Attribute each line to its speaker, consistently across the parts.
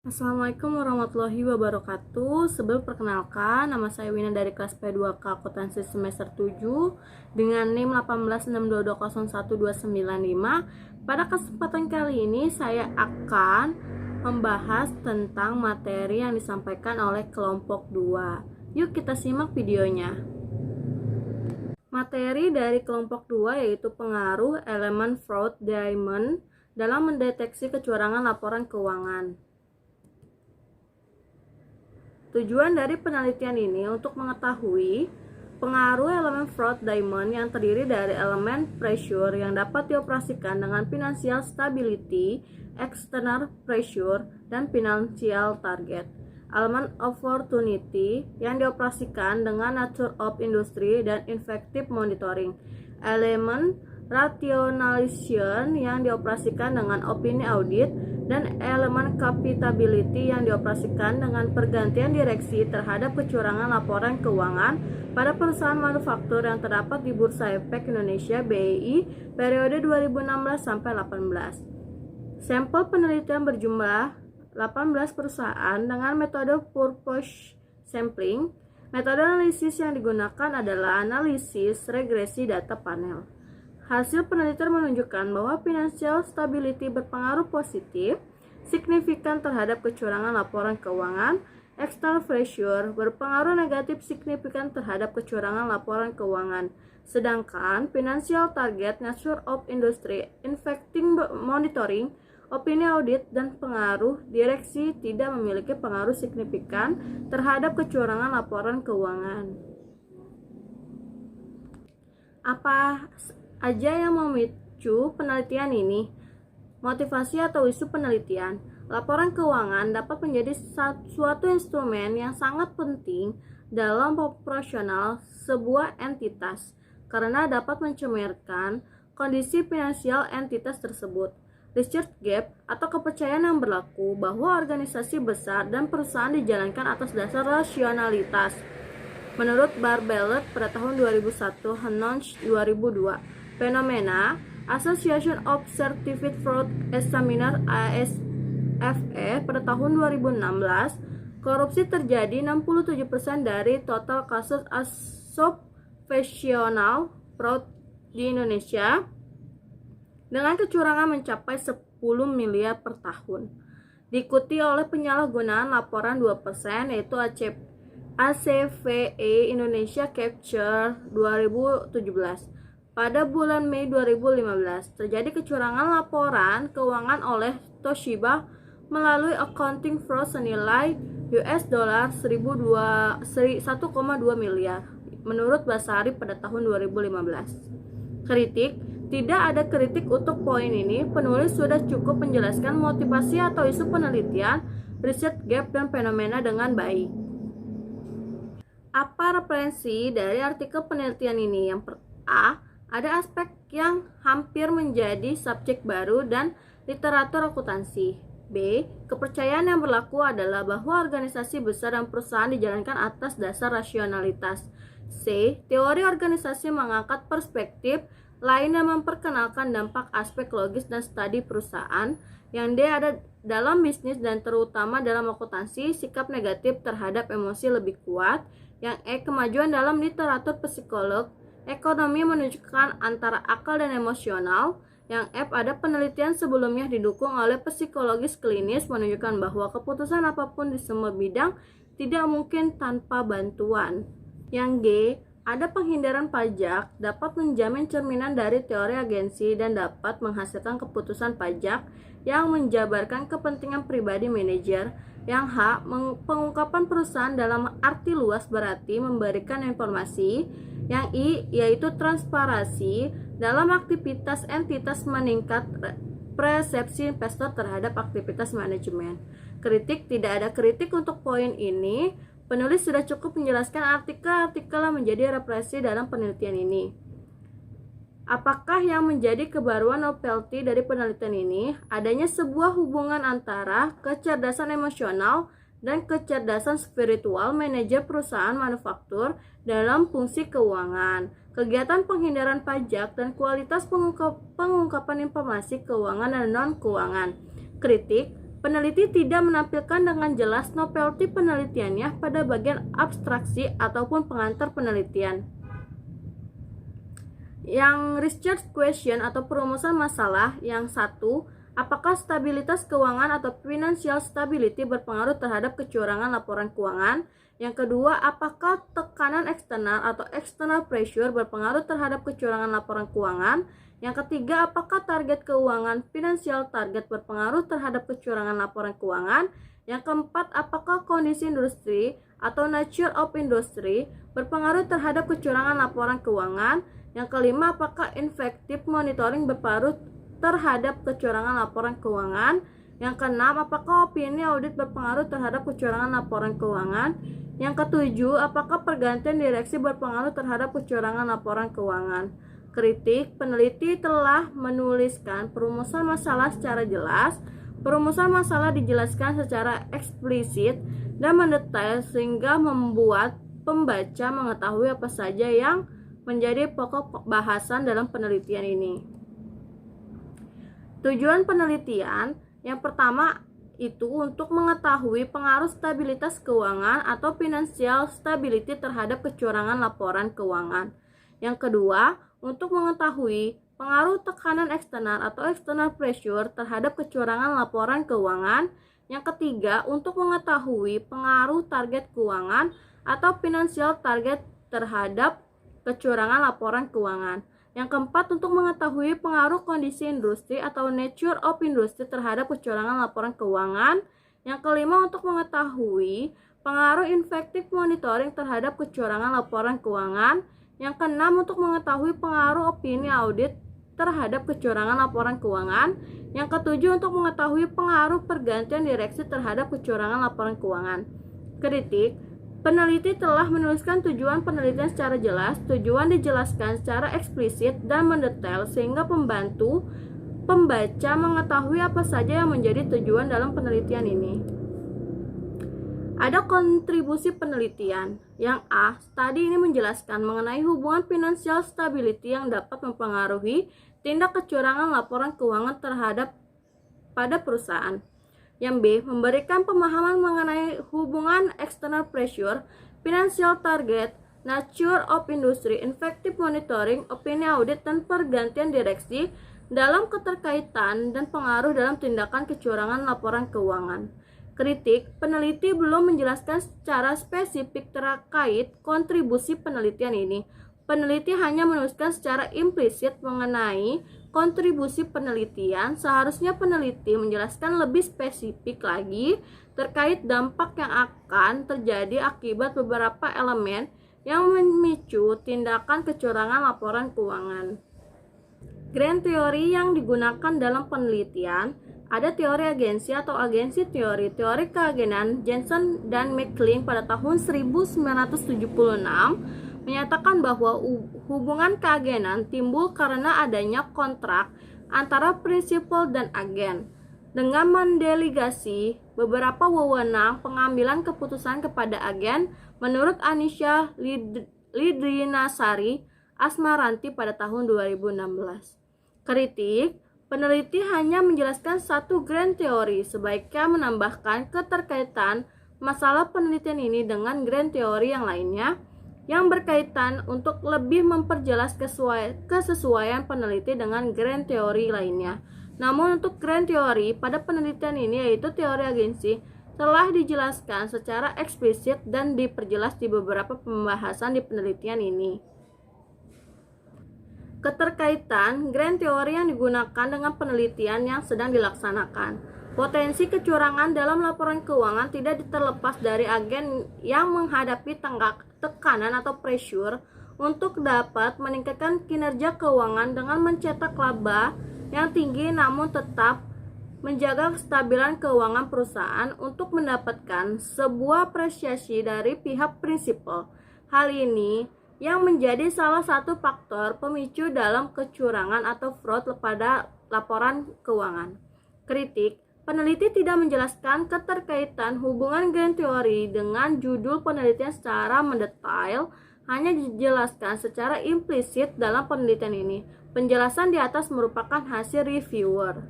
Speaker 1: Assalamualaikum warahmatullahi wabarakatuh. Sebelum perkenalkan, nama saya Wina dari kelas P2K Akuntansi semester 7 dengan NIM 186220129. Pada kesempatan kali ini saya akan membahas tentang materi yang disampaikan oleh kelompok 2. Yuk kita simak videonya. Materi dari kelompok 2 yaitu pengaruh elemen fraud diamond dalam mendeteksi kecurangan laporan keuangan. Tujuan dari penelitian ini untuk mengetahui pengaruh elemen fraud diamond yang terdiri dari elemen pressure yang dapat dioperasikan dengan financial stability, external pressure, dan financial target. Elemen opportunity yang dioperasikan dengan nature of industry dan effective monitoring. Elemen rationalization yang dioperasikan dengan opini audit, dan elemen capitability yang dioperasikan dengan pergantian direksi terhadap kecurangan laporan keuangan pada perusahaan manufaktur yang terdapat di Bursa Efek Indonesia (BEI) periode 2016 sampai 18. Sampel penelitian berjumlah 18 perusahaan dengan metode purpose sampling. Metode analisis yang digunakan adalah analisis regresi data panel. Hasil penelitian menunjukkan bahwa financial stability berpengaruh positif signifikan terhadap kecurangan laporan keuangan. External pressure berpengaruh negatif signifikan terhadap kecurangan laporan keuangan. Sedangkan financial target, nature of industry, effective monitoring, opini audit, dan pengaruh direksi tidak memiliki pengaruh signifikan terhadap kecurangan laporan keuangan. Apa aja yang memicu penelitian ini? Motivasi atau isu penelitian. Laporan keuangan dapat menjadi suatu instrumen yang sangat penting dalam operasional sebuah entitas karena dapat mencerminkan kondisi finansial entitas tersebut. Research gap atau kepercayaan yang berlaku bahwa organisasi besar dan perusahaan dijalankan atas dasar rasionalitas. Menurut Barbelet pada tahun 2001, Hanons 2002. Fenomena Association of Certified Fraud Examiner ASFE pada tahun 2016, korupsi terjadi 67% dari total kasus associational fraud di Indonesia dengan kecurangan mencapai 10 miliar per tahun. Diikuti oleh penyalahgunaan laporan 2% yaitu ACVE Indonesia Capture 2017. Pada bulan Mei 2015, terjadi kecurangan laporan keuangan oleh Toshiba melalui accounting fraud senilai $1,2 miliar, menurut Basari pada tahun 2015. Kritik. Tidak ada kritik untuk poin ini. Penulis sudah cukup menjelaskan motivasi atau isu penelitian, research gap, dan fenomena dengan baik. Apa referensi dari artikel penelitian ini? Yang A. Ada aspek yang hampir menjadi subjek baru dan literatur akuntansi. B. Kepercayaan yang berlaku adalah bahwa organisasi besar dan perusahaan dijalankan atas dasar rasionalitas. C. Teori organisasi mengangkat perspektif lain yang memperkenalkan dampak aspek logis dan studi perusahaan. Yang D. Ada dalam bisnis dan terutama dalam akuntansi, sikap negatif terhadap emosi lebih kuat. Yang E. Kemajuan dalam literatur psikolog ekonomi menunjukkan antara akal dan emosional. Yang F. Ada penelitian sebelumnya didukung oleh psikologis klinis menunjukkan bahwa keputusan apapun di semua bidang tidak mungkin tanpa bantuan. Yang G. Ada penghindaran pajak dapat menjamin cerminan dari teori agensi dan dapat menghasilkan keputusan pajak yang menjabarkan kepentingan pribadi manajer. Yang H. Pengungkapan perusahaan dalam arti luas berarti memberikan informasi. Yang I. Yaitu transparansi dalam aktivitas entitas meningkat persepsi investor terhadap aktivitas manajemen. Kritik. Tidak ada kritik untuk poin ini. Penulis sudah cukup menjelaskan artikel-artikel yang menjadi referensi dalam penelitian ini. Apakah yang menjadi kebaruan novelty dari penelitian ini? Adanya sebuah hubungan antara kecerdasan emosional dan kecerdasan spiritual manajer perusahaan manufaktur dalam fungsi keuangan, kegiatan penghindaran pajak, dan kualitas pengungkapan informasi keuangan dan non-keuangan. Kritik. Peneliti tidak menampilkan dengan jelas novelty penelitiannya pada bagian abstraksi ataupun pengantar penelitian. Yang research question atau perumusan masalah yang satu, apakah stabilitas keuangan atau financial stability berpengaruh terhadap kecurangan laporan keuangan? Yang kedua, apakah tekanan eksternal atau external pressure berpengaruh terhadap kecurangan laporan keuangan? Yang ketiga, apakah target keuangan financial target berpengaruh terhadap kecurangan laporan keuangan? Yang keempat, apakah kondisi industri atau nature of industry berpengaruh terhadap kecurangan laporan keuangan? Yang kelima, apakah effective monitoring berpengaruh terhadap kecurangan laporan keuangan? Yang keenam, apakah opini audit berpengaruh terhadap kecurangan laporan keuangan? Yang ketujuh, apakah pergantian direksi berpengaruh terhadap kecurangan laporan keuangan? Kritik, peneliti telah menuliskan perumusan masalah secara jelas. Perumusan masalah dijelaskan secara eksplisit dan mendetail sehingga membuat pembaca mengetahui apa saja yang menjadi pokok bahasan dalam penelitian ini. Tujuan penelitian yang pertama itu untuk mengetahui pengaruh stabilitas keuangan atau financial stability terhadap kecurangan laporan keuangan. Yang kedua, untuk mengetahui pengaruh tekanan eksternal atau external pressure terhadap kecurangan laporan keuangan. Yang ketiga, untuk mengetahui pengaruh target keuangan atau financial target terhadap kecurangan laporan keuangan. Yang keempat, untuk mengetahui pengaruh kondisi industri atau nature of industry terhadap kecurangan laporan keuangan. Yang kelima, untuk mengetahui pengaruh effective monitoring terhadap kecurangan laporan keuangan. Yang keenam, untuk mengetahui pengaruh opini audit terhadap kecurangan laporan keuangan. Yang ketujuh, untuk mengetahui pengaruh pergantian direksi terhadap kecurangan laporan keuangan. Kritik, peneliti telah menuliskan tujuan penelitian secara jelas, tujuan dijelaskan secara eksplisit dan mendetail sehingga membantu pembaca mengetahui apa saja yang menjadi tujuan dalam penelitian ini. Ada kontribusi penelitian. Yang A, studi ini menjelaskan mengenai hubungan financial stability yang dapat mempengaruhi tindak kecurangan laporan keuangan terhadap pada perusahaan. Yang B, memberikan pemahaman mengenai hubungan external pressure, financial target, nature of industry, effective monitoring, opini audit, dan pergantian direksi dalam keterkaitan dan pengaruh dalam tindakan kecurangan laporan keuangan. Kritik, peneliti belum menjelaskan secara spesifik terkait kontribusi penelitian ini. Peneliti hanya menuliskan secara implisit mengenai kontribusi penelitian. Seharusnya peneliti menjelaskan lebih spesifik lagi terkait dampak yang akan terjadi akibat beberapa elemen yang memicu tindakan kecurangan laporan keuangan. Grand teori yang digunakan dalam penelitian. Ada teori agensi atau agensi teori. Teori keagenan Jensen dan McLean pada tahun 1976 menyatakan bahwa hubungan keagenan timbul karena adanya kontrak antara prinsipal dan agen. Dengan mendelegasi beberapa wewenang pengambilan keputusan kepada agen, menurut Anisha Lidrinasari Asmaranti pada tahun 2016. Kritik, peneliti hanya menjelaskan satu grand teori, sebaiknya menambahkan keterkaitan masalah penelitian ini dengan grand teori yang lainnya yang berkaitan untuk lebih memperjelas kesesuaian peneliti dengan grand teori lainnya. Namun untuk grand teori pada penelitian ini, yaitu teori agensi, telah dijelaskan secara eksplisit dan diperjelas di beberapa pembahasan di penelitian ini. Keterkaitan grand teori yang digunakan dengan penelitian yang sedang dilaksanakan. Potensi kecurangan dalam laporan keuangan tidak terlepas dari agen yang menghadapi tekanan atau pressure untuk dapat meningkatkan kinerja keuangan dengan mencetak laba yang tinggi namun tetap menjaga kestabilan keuangan perusahaan untuk mendapatkan sebuah apresiasi dari pihak prinsipal. Hal ini yang menjadi salah satu faktor pemicu dalam kecurangan atau fraud pada laporan keuangan. Kritik, peneliti tidak menjelaskan keterkaitan hubungan grand teori dengan judul penelitian secara mendetail, hanya dijelaskan secara implisit dalam penelitian ini. Penjelasan di atas merupakan hasil reviewer.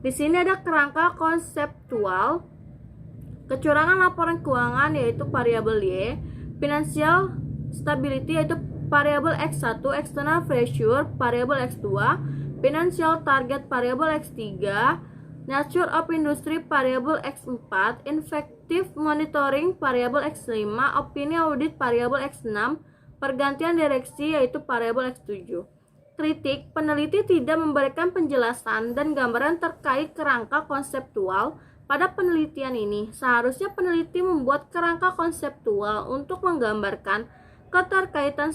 Speaker 1: Di sini ada kerangka konseptual kecurangan laporan keuangan yaitu variabel Y, financial stability yaitu variabel X1, external pressure variabel X2, financial target variabel X3, nature of industry variabel X4, effective monitoring variabel X5, opini audit variabel X6, pergantian direksi yaitu variabel X7. Kritik, peneliti tidak memberikan penjelasan dan gambaran terkait kerangka konseptual pada penelitian ini. Seharusnya peneliti membuat kerangka konseptual untuk menggambarkan keterkaitan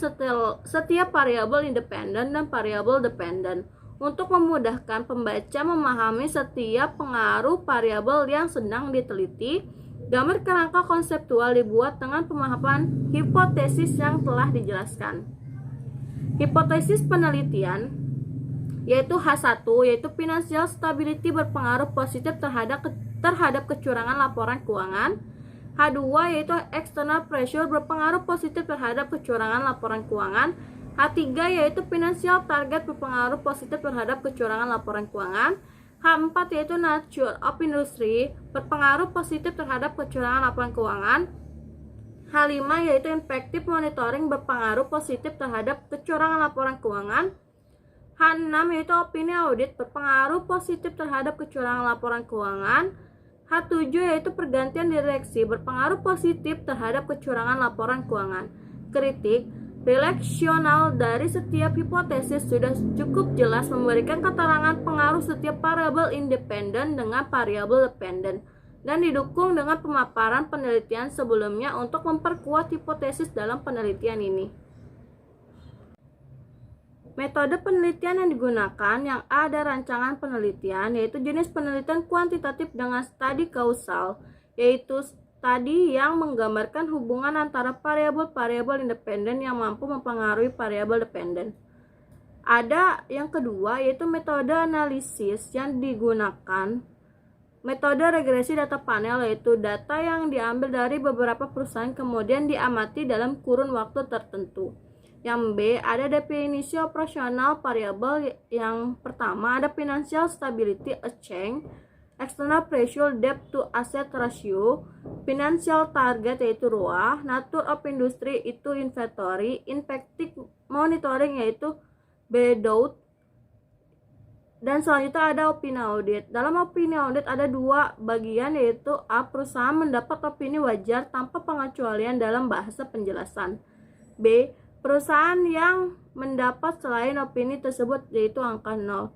Speaker 1: setiap variabel independen dan variabel dependen untuk memudahkan pembaca memahami setiap pengaruh variabel yang sedang diteliti. Gambar kerangka konseptual dibuat dengan pemahaman hipotesis yang telah dijelaskan. Hipotesis penelitian yaitu H1 yaitu financial stability berpengaruh positif terhadap kecurangan laporan keuangan. H2 yaitu external pressure berpengaruh positif terhadap kecurangan laporan keuangan. H3 yaitu financial target berpengaruh positif terhadap kecurangan laporan keuangan. H4 yaitu nature of industry berpengaruh positif terhadap kecurangan laporan keuangan. H5 yaitu effective monitoring berpengaruh positif terhadap kecurangan laporan keuangan. H6 yaitu opini audit berpengaruh positif terhadap kecurangan laporan keuangan. H7 yaitu pergantian direksi berpengaruh positif terhadap kecurangan laporan keuangan. Kritik, relasional dari setiap hipotesis sudah cukup jelas memberikan keterangan pengaruh setiap variabel independen dengan variabel dependen dan didukung dengan pemaparan penelitian sebelumnya untuk memperkuat hipotesis dalam penelitian ini. Metode penelitian yang digunakan yang ada rancangan penelitian yaitu jenis penelitian kuantitatif dengan studi kausal, yaitu studi yang menggambarkan hubungan antara variabel-variabel independen yang mampu mempengaruhi variabel dependen. Ada yang kedua yaitu metode analisis yang digunakan metode regresi data panel, yaitu data yang diambil dari beberapa perusahaan kemudian diamati dalam kurun waktu tertentu. Yang B, ada definisi operasional variabel. Yang pertama ada financial stability, a change, external pressure, debt to asset ratio, financial target yaitu ROA, nature of industry itu inventory, effective monitoring yaitu BDOT, dan selanjutnya ada opini audit. Dalam opini audit ada dua bagian yaitu A, perusahaan mendapat opini wajar tanpa pengecualian dalam bahasa penjelasan. B, perusahaan yang mendapat selain opini tersebut yaitu angka 0.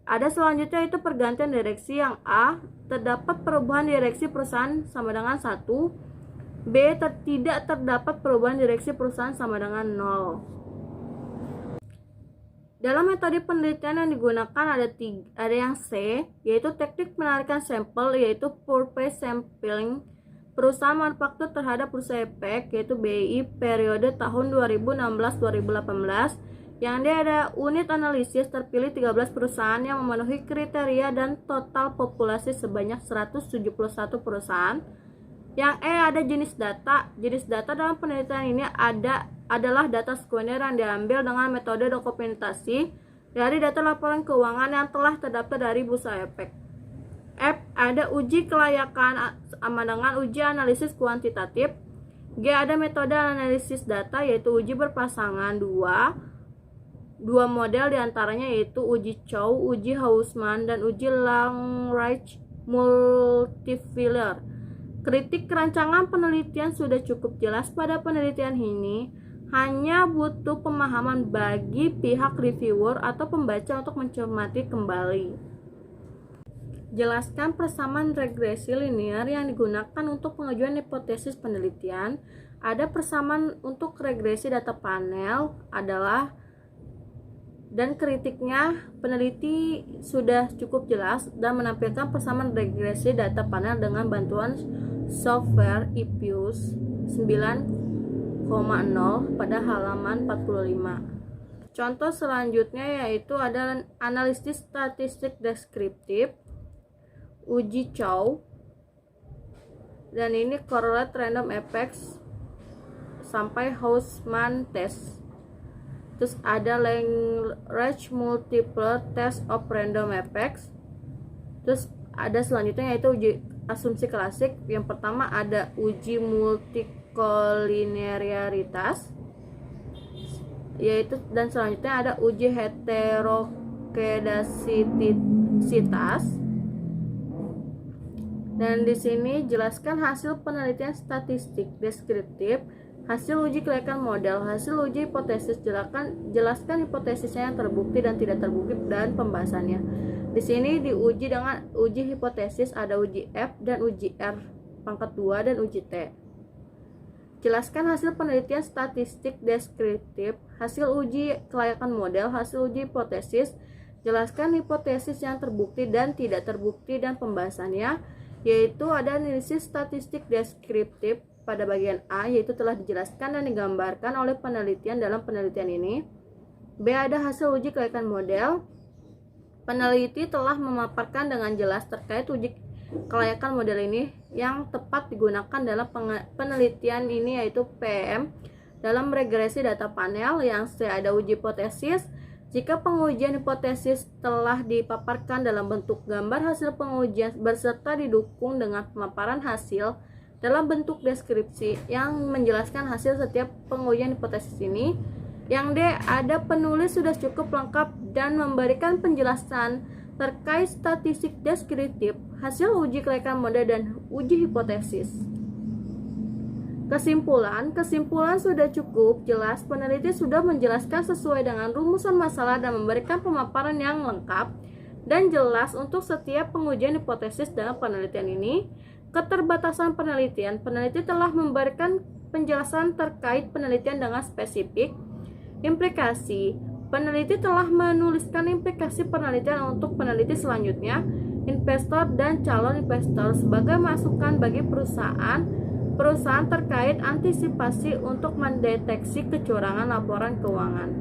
Speaker 1: Ada selanjutnya itu pergantian direksi. Yang A, terdapat perubahan direksi perusahaan sama dengan 1. B, tidak terdapat perubahan direksi perusahaan sama dengan 0. Dalam metode penelitian yang digunakan ada yang C, yaitu teknik penarikan sampel, yaitu purpose sampling perusahaan manufaktur terhadap bursa efek, yaitu BI periode tahun 2016-2018, yang dia ada unit analisis terpilih 13 perusahaan yang memenuhi kriteria dan total populasi sebanyak 171 perusahaan. Yang E, ada jenis data. Jenis data dalam penelitian ini adalah data sekunder yang diambil dengan metode dokumentasi dari data laporan keuangan yang telah terdaftar dari bursa efek. F, ada uji kelayakan sama dengan uji analisis kuantitatif. G, ada metode analisis data yaitu uji berpasangan dua model diantaranya yaitu uji Chow, uji Hausman, dan uji Langrange multiplier. Kritik rancangan penelitian sudah cukup jelas pada penelitian ini, hanya butuh pemahaman bagi pihak reviewer atau pembaca untuk mencermati kembali. Jelaskan persamaan regresi linear yang digunakan untuk pengajuan hipotesis penelitian. Ada persamaan untuk regresi data panel dan kritiknya peneliti sudah cukup jelas dan menampilkan persamaan regresi data panel dengan bantuan software EPUS 9,0 pada halaman 45. Contoh selanjutnya yaitu ada analisis statistik deskriptif, uji Chow, dan ini correlate random effects sampai Hausman test. Terus ada Langrange multiplier test of random effects, Terus ada selanjutnya yaitu uji asumsi klasik. Yang pertama ada uji multikolinearitas, yaitu, dan selanjutnya ada uji heterokedasisitas. Dan di sini jelaskan hasil penelitian statistik deskriptif, hasil uji kelayakan model, hasil uji hipotesis, jelaskan hipotesisnya yang terbukti dan tidak terbukti, dan pembahasannya. Di sini diuji dengan uji hipotesis, ada uji F dan uji R pangkat 2 dan uji T. Jelaskan hasil penelitian statistik deskriptif, hasil uji kelayakan model, hasil uji hipotesis, jelaskan hipotesis yang terbukti dan tidak terbukti, dan pembahasannya, yaitu ada analisis statistik deskriptif pada bagian A, yaitu telah dijelaskan dan digambarkan oleh penelitian dalam penelitian ini. B, ada hasil uji kelayakan model. Peneliti telah memaparkan dengan jelas terkait uji kelayakan model ini yang tepat digunakan dalam penelitian ini, yaitu PM dalam regresi data panel. Yang C, ada uji hipotesis. Jika pengujian hipotesis telah dipaparkan dalam bentuk gambar hasil pengujian berserta didukung dengan pemaparan hasil dalam bentuk deskripsi yang menjelaskan hasil setiap pengujian hipotesis ini. Yang D, ada penulis sudah cukup lengkap dan memberikan penjelasan terkait statistik deskriptif, hasil uji kelayakan model, dan uji hipotesis. Kesimpulan sudah cukup jelas, peneliti sudah menjelaskan sesuai dengan rumusan masalah dan memberikan pemaparan yang lengkap dan jelas untuk setiap pengujian hipotesis dalam penelitian ini. Keterbatasan penelitian, peneliti telah memberikan penjelasan terkait penelitian dengan spesifik. Implikasi, peneliti telah menuliskan implikasi penelitian untuk peneliti selanjutnya, investor dan calon investor sebagai masukan bagi perusahaan terkait antisipasi untuk mendeteksi kecurangan laporan keuangan.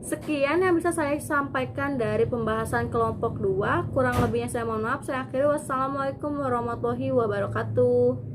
Speaker 1: Sekian yang bisa saya sampaikan dari pembahasan kelompok 2. Kurang lebihnya saya mohon maaf. Saya akhiri. Wassalamualaikum warahmatullahi wabarakatuh.